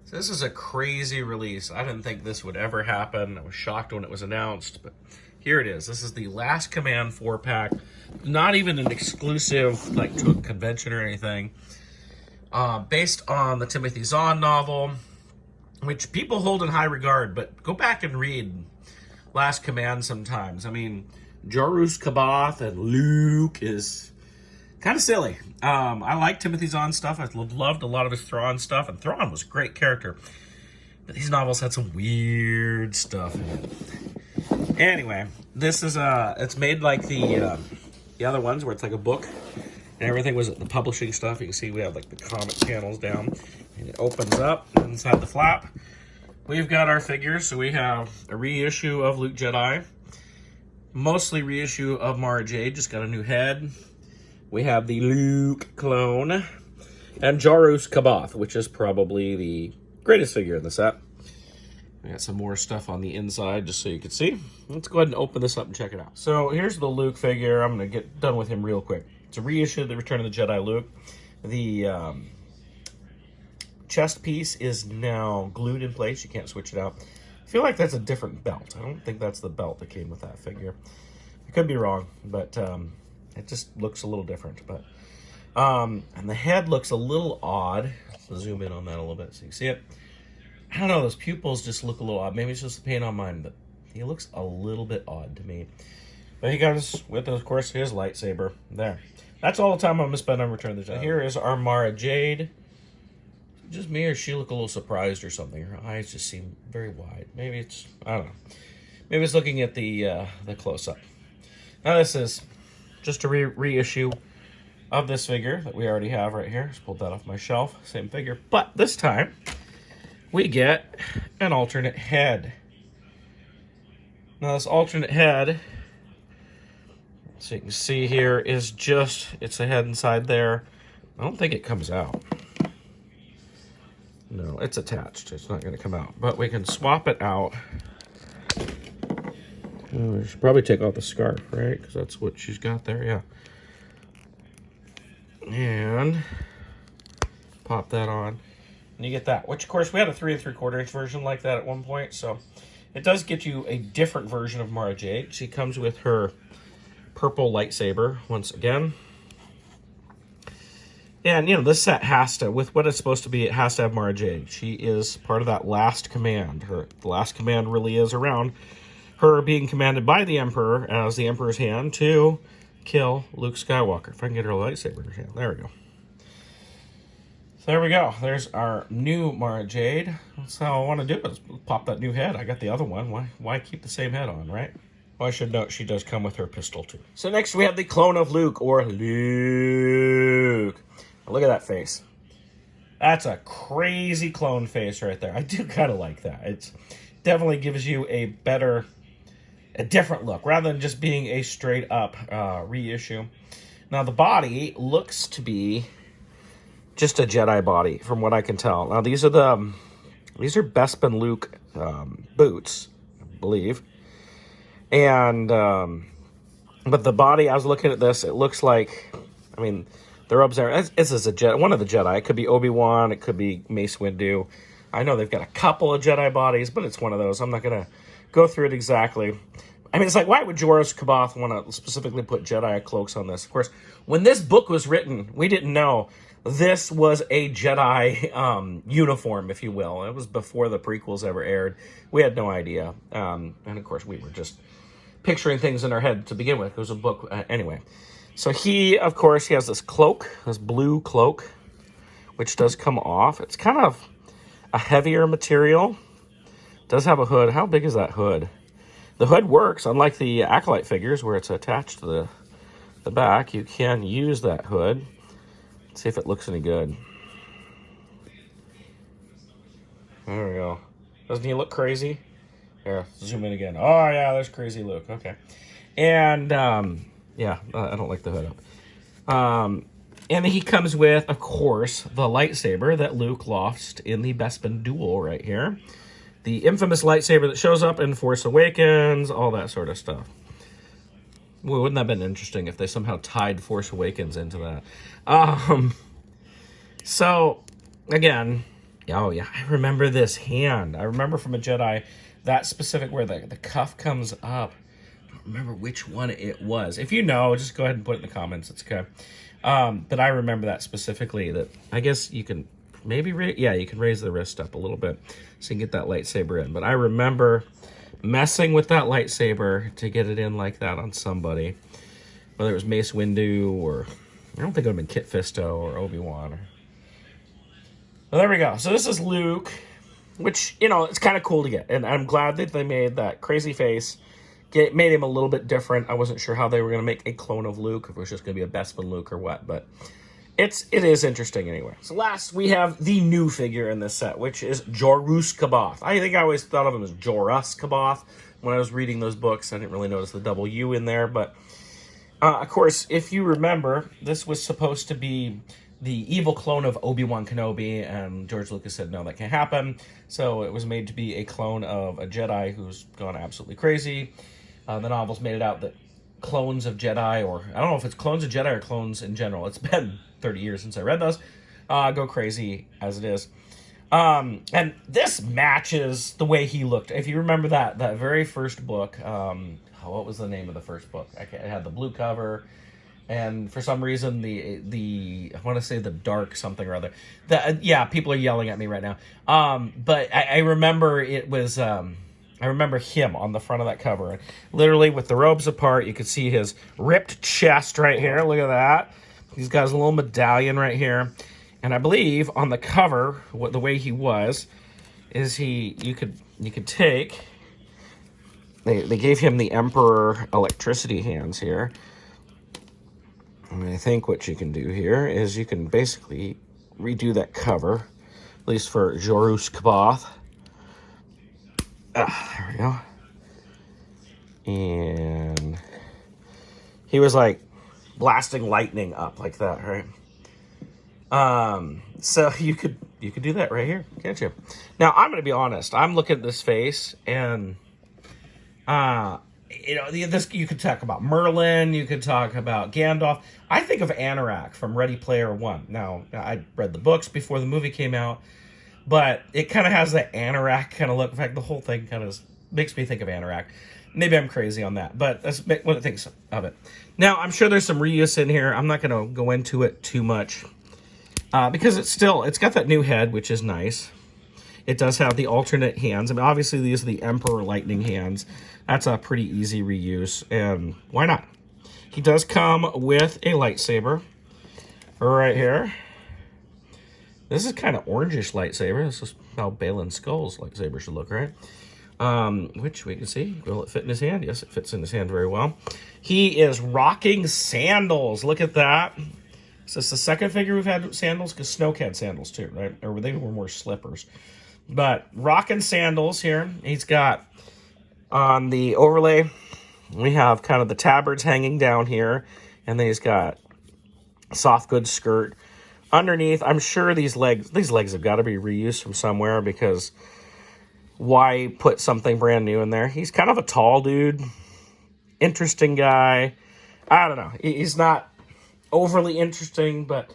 So this is a crazy release. I didn't think this would ever happen. I was shocked when it was announced, but here it is. This is the Last Command 4-pack. Not even an exclusive, like, to a convention or anything. Based on the Timothy Zahn novel, which people hold in high regard, but go back and read Last Command sometimes. I mean, Joruus Kabath and Luke is kind of silly. I like Timothy Zahn stuff. I loved a lot of his Thrawn stuff, and Thrawn was a great character. But these novels had some weird stuff in it. Anyway, this is it's made like the other ones where it's like a book, and everything was the publishing stuff. You can see we have like the comic panels down, and it opens up inside the flap. We've got our figures, so we have a reissue of Luke Jedi, mostly reissue of Mara Jade, just got a new head. We have the Luke clone, and Joruus Kabath, which is probably the greatest figure in the set. We got some more stuff on the inside, just so you can see. Let's go ahead and open this up and check it out. So here's the Luke figure. I'm going to get done with him real quick. It's a reissue of the Return of the Jedi Luke. The chest piece is now glued in place. You can't switch it out. I feel like that's a different belt. I don't think that's the belt that came with that figure. I could be wrong, but it just looks a little different. But and the head looks a little odd. Let's zoom in on that a little bit so you can see it. I don't know, those pupils just look a little odd. Maybe it's just the paint on mine, but he looks a little bit odd to me. But he comes with, of course, his lightsaber. There. That's all the time I'm going to spend on Return of the Jedi. Here is our Mara Jade. Just me, or she look a little surprised or something. Her eyes just seem very wide. Maybe it's, I don't know. Maybe it's looking at the close-up. Now this is just a reissue of this figure that we already have right here. Just pulled that off my shelf. Same figure. But this time, we get an alternate head. Now this alternate head, so you can see here, is just, it's a head inside there. I don't think it comes out. No, it's attached. It's not going to come out. But we can swap it out. Oh, we should probably take off the scarf, right? Because that's what she's got there, yeah. And pop that on. And you get that. Which, of course, we had a 3 3/4 inch version like that at one point. So it does get you a different version of Mara Jade. She comes with her purple lightsaber once again. And, you know, this set has to, with what it's supposed to be, it has to have Mara Jade. She is part of that last command. The last command really is around her being commanded by the Emperor as the Emperor's hand to kill Luke Skywalker. If I can get her lightsaber in her hand. There we go. So there we go. There's our new Mara Jade. That's how I want to do it. Is pop that new head. I got the other one. Why keep the same head on, right? Well, I should note she does come with her pistol, too. So next we have the clone of Luke, or Luke. Look at that face. That's a crazy clone face right there. I do kind of like that. It definitely gives you a different look, rather than just being a straight up reissue. Now the body looks to be just a Jedi body, from what I can tell. Now these are Bespin Luke boots, I believe. And but the body, I was looking at this, it looks like, I mean, the robes there, this is one of the Jedi. It could be Obi-Wan, it could be Mace Windu. I know they've got a couple of Jedi bodies, but it's one of those. I'm not going to go through it exactly. I mean, it's like, why would Joruus Kabath want to specifically put Jedi cloaks on this? Of course, when this book was written, we didn't know this was a Jedi uniform, if you will. It was before the prequels ever aired. We had no idea. And of course, we were just picturing things in our head to begin with. It was a book anyway. So he, of course, he has this cloak, this blue cloak, which does come off. It's kind of a heavier material. It does have a hood. How big is that hood? The hood works, unlike the Acolyte figures where it's attached to the back. You can use that hood. Let's see if it looks any good. There we go. Doesn't he look crazy? Here, zoom in again. Oh, yeah, there's crazy Luke. Okay. And, yeah, I don't like the hood up. And he comes with, of course, the lightsaber that Luke lost in the Bespin duel right here. The infamous lightsaber that shows up in Force Awakens, all that sort of stuff. Well, wouldn't that have been interesting if they somehow tied Force Awakens into that? So, again, Oh, yeah, I remember this hand. I remember from a Jedi, that specific where the cuff comes up. I don't remember which one it was. If you know, just go ahead and put it in the comments. It's okay. But I remember that specifically, that I guess you can maybe, you can raise the wrist up a little bit so you can get that lightsaber in. But I remember messing with that lightsaber to get it in like that on somebody. Whether it was Mace Windu or, I don't think it would have been Kit Fisto or Obi-Wan or... Well, there we go. So this is Luke, which, you know, it's kind of cool to get. And I'm glad that they made that crazy face. Made him a little bit different. I wasn't sure how they were going to make a clone of Luke, if it was just going to be a Bespin Luke or what. But it is interesting anyway. So last, we have the new figure in this set, which is Joruus C'baoth. I think I always thought of him as Joruus C'baoth when I was reading those books. I didn't really notice the double U in there. But, of course, if you remember, this was supposed to be the evil clone of Obi-Wan Kenobi, and George Lucas said, no, that can't happen. So it was made to be a clone of a Jedi who's gone absolutely crazy. The novels made it out that clones of Jedi, or I don't know if it's clones of Jedi or clones in general. It's been 30 years since I read those. Go crazy as it is. And this matches the way he looked. If you remember that very first book, what was the name of the first book? It had the blue cover. And for some reason, the I want to say the dark something or other. Yeah, people are yelling at me right now. But I remember it was. I remember him on the front of that cover, literally with the robes apart. You could see his ripped chest right here. Look at that. He's got his little medallion right here, and I believe on the cover, the way he was, is you could take. They gave him the Emperor electricity hands here. And I think what you can do here is you can basically redo that cover, at least for Joruus C'baoth. There we go. And he was like blasting lightning up like that, right? So you could do that right here, can't you? Now I'm gonna be honest. I'm looking at this face and you know, this you could talk about Merlin, you could talk about Gandalf. I think of Anorak from Ready Player One. Now, I read the books before the movie came out, but it kind of has that Anorak kind of look. In fact, the whole thing kind of makes me think of Anorak. Maybe I'm crazy on that, but that's what I think of it. Now, I'm sure there's some reuse in here. I'm not going to go into it too much because it's got that new head, which is nice. It does have the alternate hands. I mean, obviously, these are the Emperor lightning hands. That's a pretty easy reuse, and why not? He does come with a lightsaber right here. This is kind of orangish lightsaber. This is how Balin Skull's lightsaber should look, right? Which we can see. Will it fit in his hand? Yes, it fits in his hand very well. He is rocking sandals. Look at that. Is this the second figure we've had sandals? Because Snoke had sandals too, right? Or they were more slippers. But rocking sandals here. He's got on the overlay, we have kind of the tabards hanging down here. And then he's got a soft goods skirt. Underneath, I'm sure these legs have got to be reused from somewhere because why put something brand new in there? He's kind of a tall dude. Interesting guy. I don't know. He's not overly interesting, but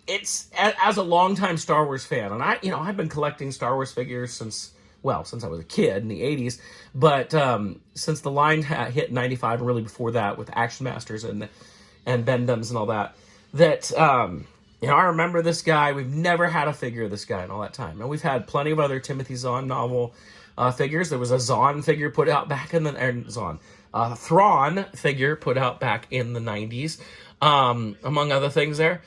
it's as a longtime Star Wars fan, and I've been collecting Star Wars figures since I was a kid in the 80s, but since the line hit 95, and really before that with Action Masters and Bendums and all that, I remember this guy. We've never had a figure of this guy in all that time. Now, we've had plenty of other Timothy Zahn novel figures. There was a Zahn figure put out back in the Thrawn figure put out back in the 90s, among other things there.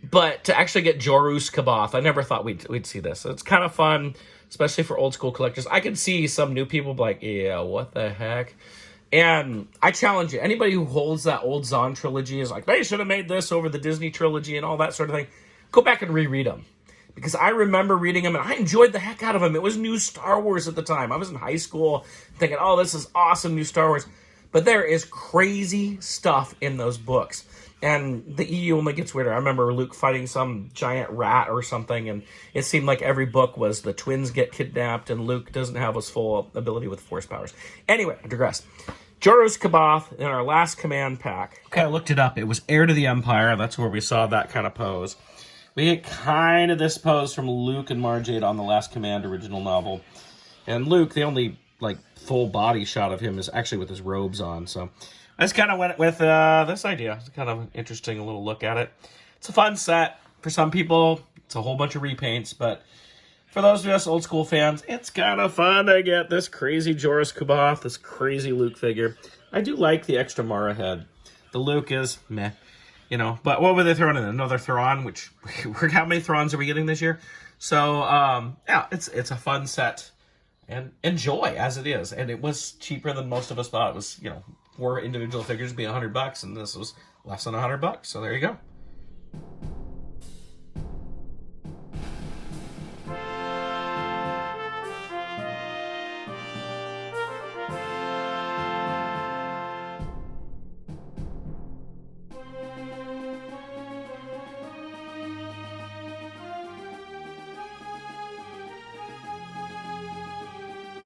But to actually get Joruus C'baoth, I never thought we'd see this. It's kind of fun, especially for old school collectors. I could see some new people be like, yeah, what the heck? And I challenge you, anybody who holds that old Zahn trilogy is like, they should have made this over the Disney trilogy and all that sort of thing. Go back and reread them. Because I remember reading them and I enjoyed the heck out of them. It was new Star Wars at the time. I was in high school thinking, oh, this is awesome, new Star Wars. But there is crazy stuff in those books. And the EU only gets weirder. I remember Luke fighting some giant rat or something, and it seemed like every book was the twins get kidnapped, and Luke doesn't have his full ability with Force powers. Anyway, I digress. Joruus C'baoth in our last command pack. Okay, I looked it up. It was Heir to the Empire. That's where we saw that kind of pose. We get kind of this pose from Luke and Mara Jade on the Last Command original novel. And Luke, the only like full body shot of him is actually with his robes on. So I just kind of went with this idea. It's kind of an interesting little look at it. It's a fun set. For some people, it's a whole bunch of repaints, but for those of us old school fans, it's kind of fun to get this crazy Joruus Kuboth, this crazy Luke figure. I do like the extra Mara head. The Luke is meh, you know. But what were they throwing in? Another Thrawn, which how many Thrawns are we getting this year? So yeah, it's a fun set, and enjoy as it is. And it was cheaper than most of us thought. It was, you know, 4 individual figures being $100, and this was less than $100. So there you go.